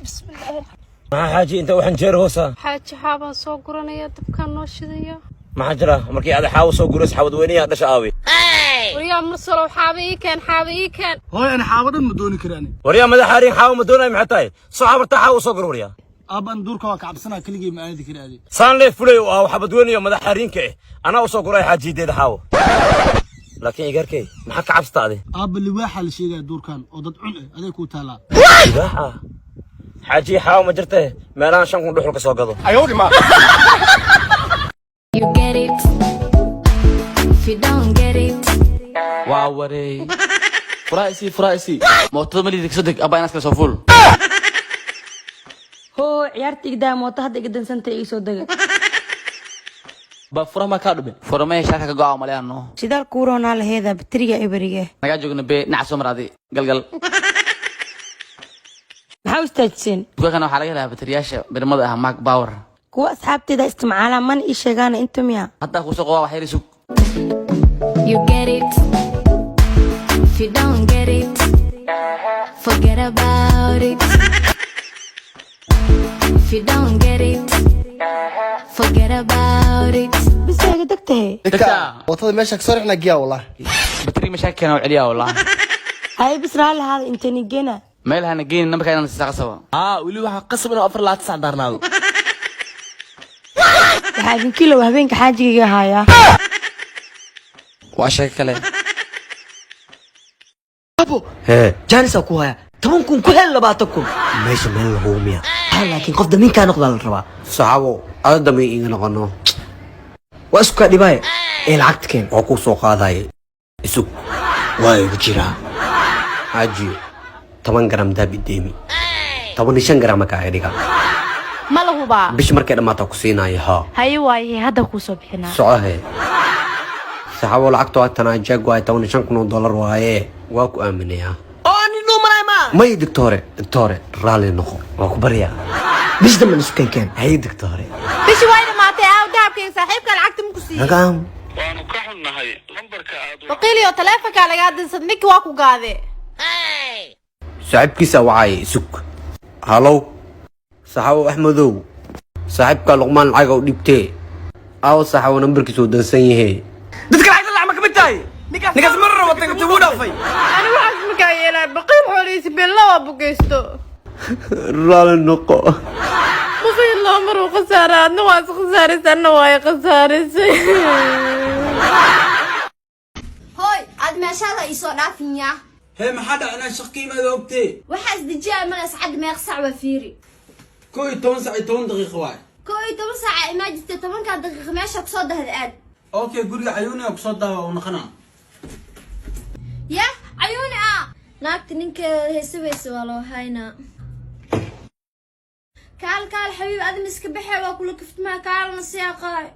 بسم الله. ما حاجي انت وحنجر هوسا حاج حابة soo guranaya dabkan noo shidaya. ما حجرة markii aad xaawo soo guras xaawad weyniya dhasha aawi. Wariyaa marsalo xaabe ii keen. هاي أنا حاضر مدوني كراني. wariyaa madaxaarin xaawo ma doonay maxay tahay soo xabarta xaawo soo gur wariyaa. أبان دور كواك عبسنا كل جيم عادي كراني. saan leef fulay oo xabad weyniya madaxaarinka ana u soo guray xaajideeda xaawo. laakiin igarkay maxaa ka cabstaade. أب اللي واحد الشيء دور كان أضد عنه هذا يكون تلا. ibaaxa xaaji xaawo ma jirtay meelaan 5 kun dhuxul ka soo gado. أيوة ما. You get it. If you don't get it. واوري فرايسي موتو ملي صدق ابا ناس كسو فول هو عيارتي قدام موتو هدا قدام سنتي يسو دغ با فرما كادبه فرما شاكا غاو مليانو سيدال كورونا لهيدا بتريغا ابريغا naga joogna be nacso maradi galgal maxaa istaajin dukaana waxa laga helaa bateriyaasha birmada ah Mac Power kuwa asxaabteeda isticmaala man ii sheegaan inta miya hadda ku soo wax yar isug You get it. If you don't get it, forget about it. If you don't get it, forget about it. بس هيك دكتي دكتا وطلع ماشك صرحنا جيا والله. بطريق مشاكل انا وعليا والله هاي بس راه هذا انت نجينا ميلها نجين نمك انا نستقصوا ولي waxa qasab inuu 4 laad sac darnaado waxaan kilo habeenka xaajiga haya waa shay kale ابو جالس اكو هيا تمنكم كل لباتكم meesha meel lagu miya. لكن قفده مين كان نقضى الربا saxaabo aad damay iga noqono. واسكو دباي ايه العقد كان oo ku soo qaaday isug way ugu jiraa haji 10 gram dabideemi 15 gram ka dhiga Ma la hubaa. bish markay dhamaato ku siinaya ha Haye waaye hadda ku soo bixinaa. socohe saxaabo lacagto atana jagway $15,000 waaye waa ku aaminaya اني نو مراي ما may doctore raali noqo waa ku bariya مش دم السكان كان hay doctore Bishi way dhamaatay aaw dahabkay saaxiibka lacagta ma ku siiyay. nagam waanu ka xunnahay lambarka aad Baqiiliyo taleefanka laga dinsan ninki waa ku gaade. saaxiibkiisa wacay isug halow saxaabo axmedow saaxiibka luqmaan lacag oo dhibtee aw saxaabo nambarkiisu dansan yahay dadka العقد اللي عمك بنتاي نقاس مره وطنك تبونا في Ani waxaas ma ka yeelay baqiil xoolihiisa beelaha bugeysto. raali noqo Baqiil loo maro khasaara adna waa khasaaraysan waa khasaaraysay. هاي عاد ما شاء الله يسوى نافينيا هي ما حدا أنا شقي ما ذوقتي. وحاس دجاج من أسعد ما يخسع وفيري كوي 10 دقيقة واحد. كوي تمر ساعة ما جت تمر كان دقيقة ماشي أقصد هالآن أوكي قولي عيوني أقصدها ونخنا. يا عيوني ناكت نينك هسوي سوالو هاينا كال حبيب أدم اسكبحي وأقول لك كفت ما كال نسيا قاي